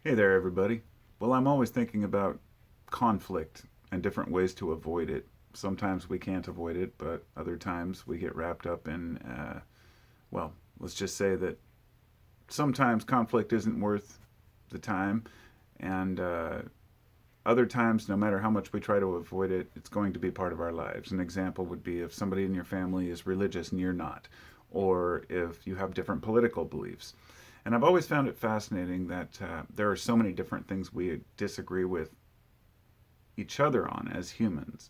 Hey there, everybody. Well, I'm always thinking about conflict and different ways to avoid it. Sometimes we can't avoid it, but other times we get wrapped up in, well, let's just say that sometimes conflict isn't worth the time, and other times, no matter how much we try to avoid it, it's going to be part of our lives. An example would be if somebody in your family is religious and you're not, or if you have different political beliefs. And I've always found it fascinating that there are so many different things we disagree with each other on as humans.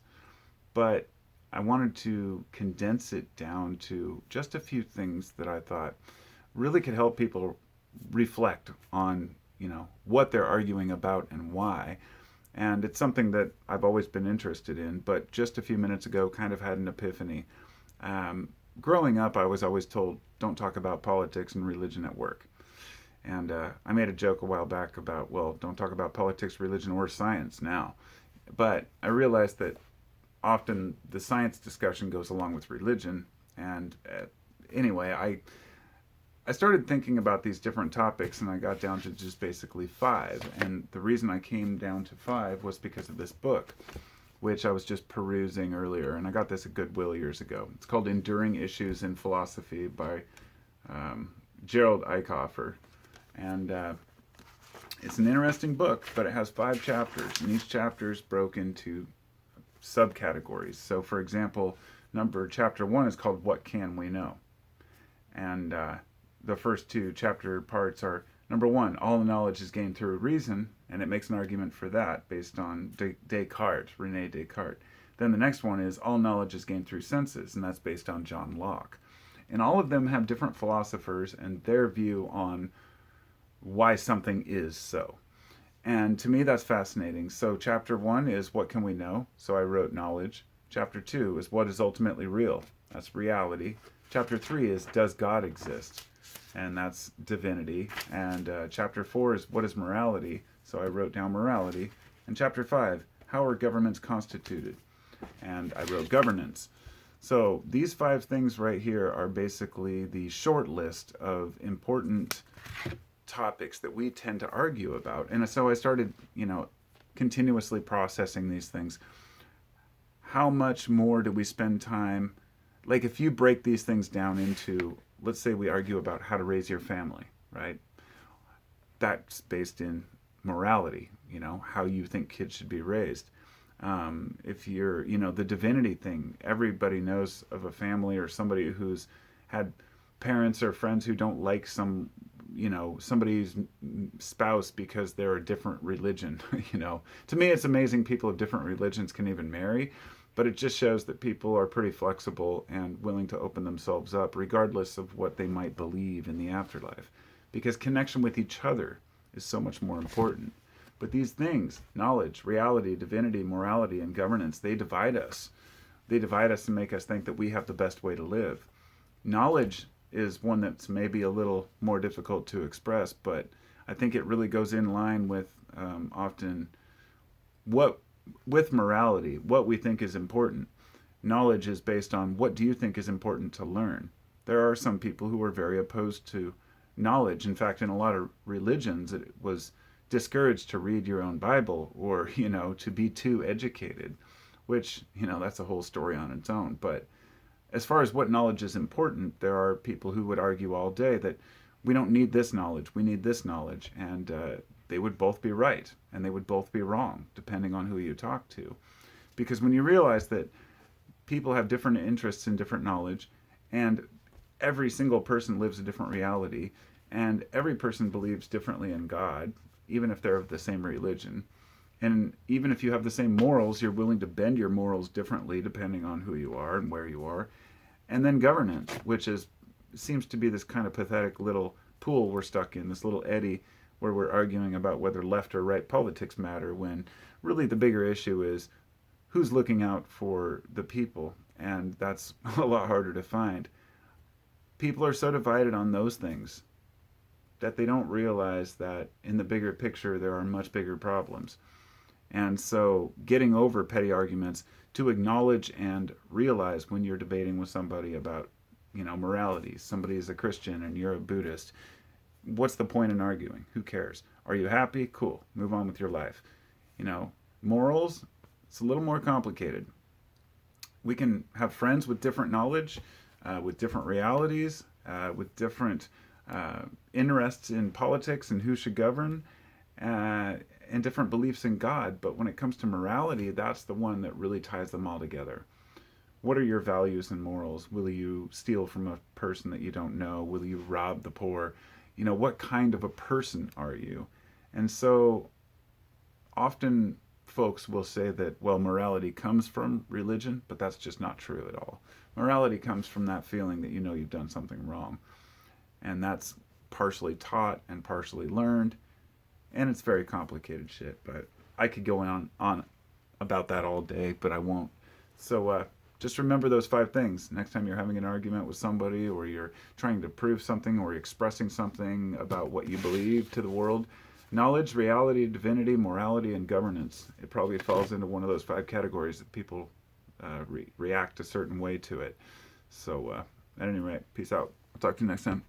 But I wanted to condense it down to just a few things that I thought really could help people reflect on, what they're arguing about and why. And it's something that I've always been interested in, but just a few minutes ago kind of had an epiphany. Um, Growing up, I was always told, don't talk about politics and religion at work. And I made a joke a while back about, well, don't talk about politics, religion, or science now. But I realized that often the science discussion goes along with religion. And anyway, I started thinking about these different topics and I got down to just basically five. And the reason I came down to five was because of this book, which I was just perusing earlier. And I got this at Goodwill years ago. It's called Enduring Issues in Philosophy by Gerald Eichhofer. And it's an interesting book, but it has five chapters, and each chapter is broken into subcategories. So, for example, chapter one is called "What Can We Know," and the first two chapter parts are number one, all knowledge is gained through reason, and it makes an argument for that based on Rene Descartes. Then the next one is all knowledge is gained through senses, and that's based on John Locke. And all of them have different philosophers and their view on why something is so. And to me, that's fascinating. So, chapter one is what can we know? So, I wrote knowledge. Chapter two is what is ultimately real? That's reality. Chapter three is does God exist? And that's divinity. And chapter four is what is morality? So, I wrote down morality. And chapter five, how are governments constituted? And I wrote governance. So, these five things right here are basically the short list of important topics that we tend to argue about. And so I started, continuously processing these things. How much more do we spend time? Like, if you break these things down into, let's say we argue about how to raise your family, right? That's based in morality, how you think kids should be raised. If you're, the divinity thing, everybody knows of a family or somebody who's had parents or friends who don't like somebody's spouse because they're a different religion. To me, it's amazing people of different religions can even marry, but it just shows that people are pretty flexible and willing to open themselves up regardless of what they might believe in the afterlife, because connection with each other is so much more important. But these things, knowledge, reality, divinity, morality, and governance, they divide us. They divide us and make us think that we have the best way to live. Knowledge is one that's maybe a little more difficult to express, but I think it really goes in line with often what with morality, what we think is important. Knowledge is based on what do you think is important to learn. There are some people who are very opposed to knowledge. In fact, in a lot of religions, it was discouraged to read your own Bible or, to be too educated, which, that's a whole story on its own. But as far as what knowledge is important, there are people who would argue all day that we don't need this knowledge, we need this knowledge. And they would both be right and they would both be wrong, depending on who you talk to. Because when you realize that people have different interests in different knowledge, and every single person lives a different reality, and every person believes differently in God, even if they're of the same religion. And even if you have the same morals, you're willing to bend your morals differently depending on who you are and where you are. And then governance, which seems to be this kind of pathetic little pool we're stuck in, this little eddy where we're arguing about whether left or right politics matter, when really the bigger issue is who's looking out for the people. And that's a lot harder to find. People are so divided on those things that they don't realize that in the bigger picture there are much bigger problems. And so getting over petty arguments, to acknowledge and realize when you're debating with somebody about, morality, somebody is a Christian and you're a Buddhist, what's the point in arguing? Who cares? Are you happy? Cool. Move on with your life. You know, morals, it's a little more complicated. We can have friends with different knowledge, with different realities, with different interests in politics and who should govern, uh, and different beliefs in God. But when it comes to morality, that's the one that really ties them all together. What are your values and morals? Will you steal from a person that you don't know? Will you rob the poor? You know, what kind of a person are you? And so often folks will say that, well, morality comes from religion, but that's just not true at all. Morality comes from that feeling that you know you've done something wrong. And that's partially taught and partially learned. And it's very complicated shit, but I could go on about that all day, but I won't. So just remember those 5 things next time you're having an argument with somebody, or you're trying to prove something, or you're expressing something about what you believe to the world. Knowledge, reality, divinity, morality, and governance. It probably falls into one of those 5 categories that people react a certain way to it. So at any rate, peace out. I'll talk to you next time.